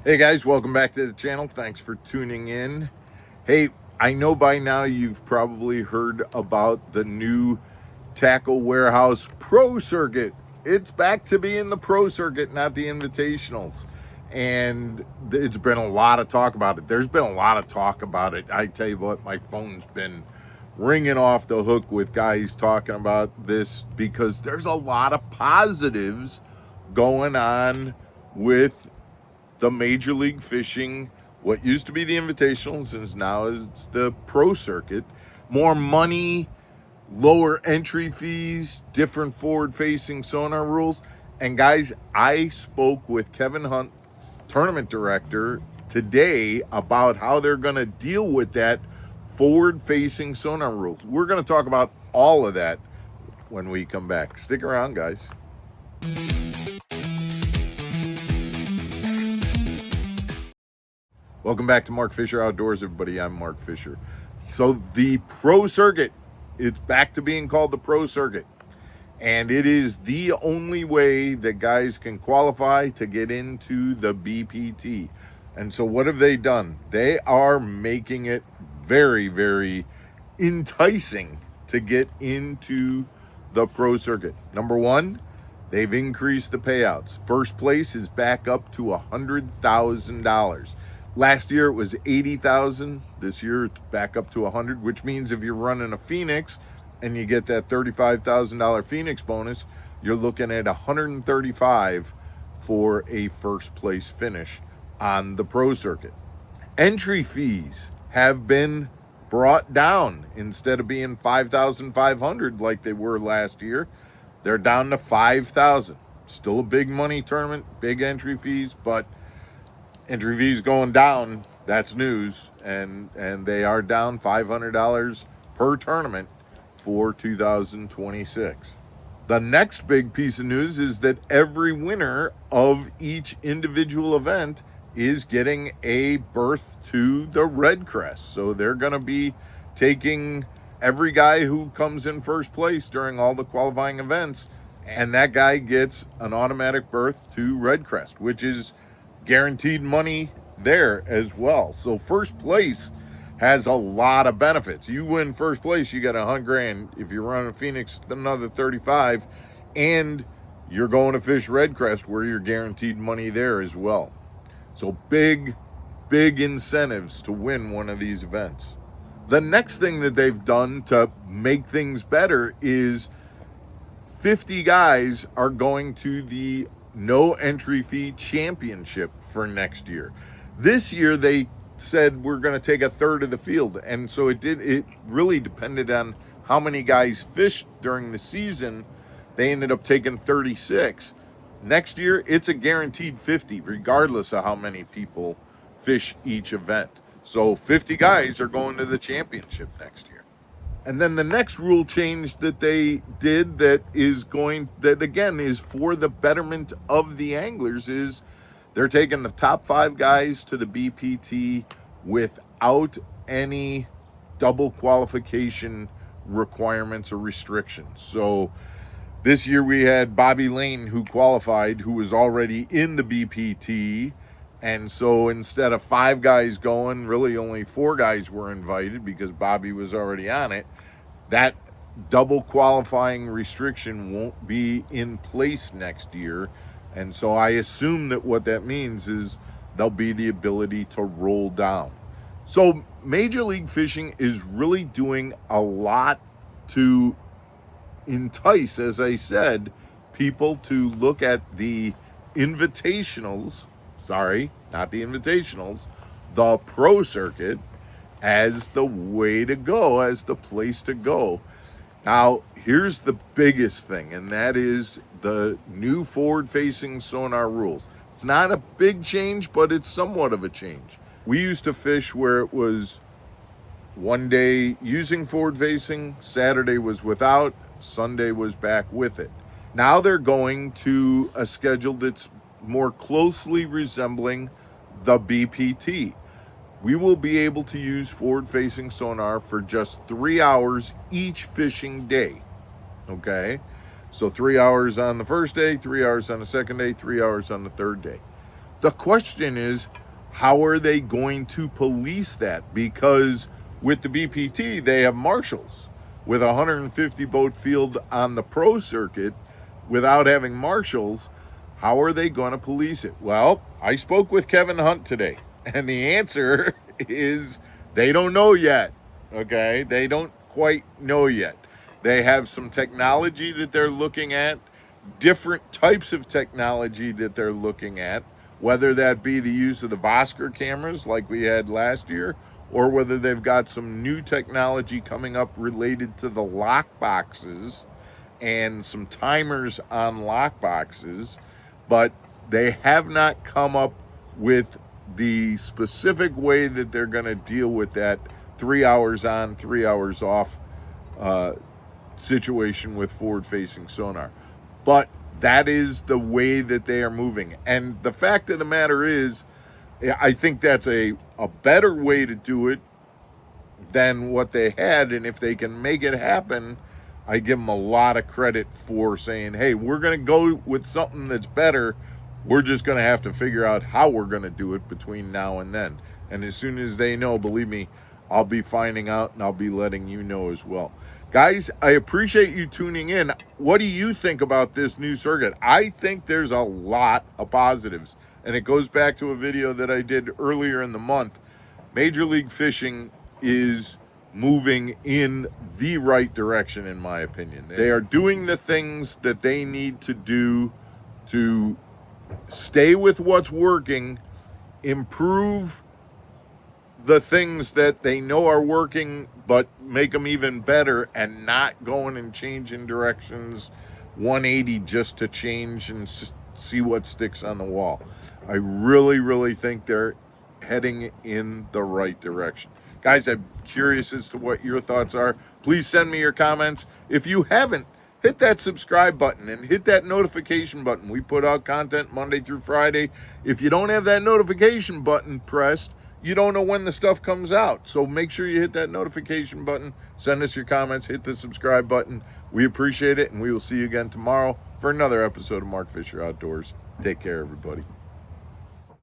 Hey guys, welcome back to the channel. Thanks for tuning in. Hey, I know by now you've probably heard about the new Tackle Warehouse Pro Circuit. It's back to being the Pro Circuit, not the Invitationals. And it's been a lot of talk about it. There's been a lot of talk about it. I tell you what, my phone's been ringing off the hook with guys talking about this because there's a lot of positives going on with the Major League Fishing, what used to be the Invitationals is now it's the Pro Circuit. More money, lower entry fees, different forward-facing sonar rules. And guys, I spoke with Kevin Hunt, tournament director, today about how they're going to deal with that forward-facing sonar rules. We're going to talk about all of that when we come back. Stick around, guys. Welcome back to Mark Fisher Outdoors, everybody. I'm Mark Fisher. So the Pro Circuit, it's back to being called the Pro Circuit. And it is the only way that guys can qualify to get into the BPT. And so what have they done? They are making it very, very enticing to get into the Pro Circuit. Number one, they've increased the payouts. First place is back up to $100,000. Last year it was 80,000. This year it's back up to 100, which means if you're running a Phoenix and you get that $35,000 Phoenix bonus, you're looking at 135 for a first place finish on the Pro Circuit. Entry fees have been brought down. Instead of being 5,500 like they were last year, they're down to 5,000. Still a big money tournament, big entry fees, but entry fees going down, that's news, and they are down $500 per tournament for 2026. The next big piece of news is that every winner of each individual event is getting a berth to the Red Crest. So they're going to be taking every guy who comes in first place during all the qualifying events, and that guy gets an automatic berth to Red Crest, which is guaranteed money there as well. So first place has a lot of benefits. You win first place, you get $100,000. If you're running Phoenix, another 35, and you're going to fish Red Crest where you're guaranteed money there as well. So big incentives to win one of these events. The next thing that they've done to make things better is 50 guys are going to the no entry fee championship for next year. This year they said we're going to take a third of the field, and so it really depended on how many guys fished during the season. They ended up taking 36. Next year it's a guaranteed 50 regardless of how many people fish each event. So 50 guys are going to the championship next year. And then the next rule change that they did that again is for the betterment of the anglers is they're taking the top 5 guys to the BPT without any double qualification requirements or restrictions. So this year we had Bobby Lane who qualified, who was already in the BPT. And so instead of 5 guys going, really only 4 guys were invited because Bobby was already on it. That double qualifying restriction won't be in place next year. And so I assume that what that means is there'll be the ability to roll down. So Major League Fishing is really doing a lot to entice, as I said, people to look at the invitationals, sorry, not the invitationals, the Pro Circuit as the way to go, as the place to go. Now, here's the biggest thing, and that is the new forward-facing sonar rules. It's not a big change, but it's somewhat of a change. We used to fish where it was one day using forward-facing, Saturday was without, Sunday was back with it. Now they're going to a schedule that's more closely resembling the BPT. We will be able to use forward-facing sonar for just 3 hours each fishing day, okay? So 3 hours on the first day, 3 hours on the second day, 3 hours on the third day. The question is, how are they going to police that? Because with the BPT, they have marshals. With 150 boat field on the pro circuit, without having marshals, how are they going to police it? Well, I spoke with Kevin Hunt today, and the answer is they don't know yet. Okay, they don't quite know yet. They have some technology that they're looking at, different types of technology that they're looking at, whether that be the use of the Vosker cameras like we had last year, or whether they've got some new technology coming up related to the lock boxes and some timers on lock boxes, but they have not come up with the specific way that they're going to deal with that 3 hours on, 3 hours off situation with forward-facing sonar. But that is the way that they are moving. And the fact of the matter is, I think that's a better way to do it than what they had. And if they can make it happen, I give them a lot of credit for saying, hey, we're going to go with something that's better. We're just going to have to figure out how we're going to do it between now and then. And as soon as they know, believe me, I'll be finding out and I'll be letting you know as well. Guys, I appreciate you tuning in. What do you think about this new circuit? I think there's a lot of positives. And it goes back to a video that I did earlier in the month. Major League Fishing is moving in the right direction, in my opinion. They are doing the things that they need to do to stay with what's working, improve the things that they know are working, but make them even better, and not going and changing directions 180 just to change and see what sticks on the wall. I really, really think they're heading in the right direction. Guys, I'm curious as to what your thoughts are. Please send me your comments. If you haven't, hit that subscribe button and hit that notification button. We put out content Monday through Friday. If you don't have that notification button pressed, you don't know when the stuff comes out. So make sure you hit that notification button, send us your comments, hit the subscribe button. We appreciate it, and we will see you again tomorrow for another episode of Mark Fisher Outdoors. Take care, everybody.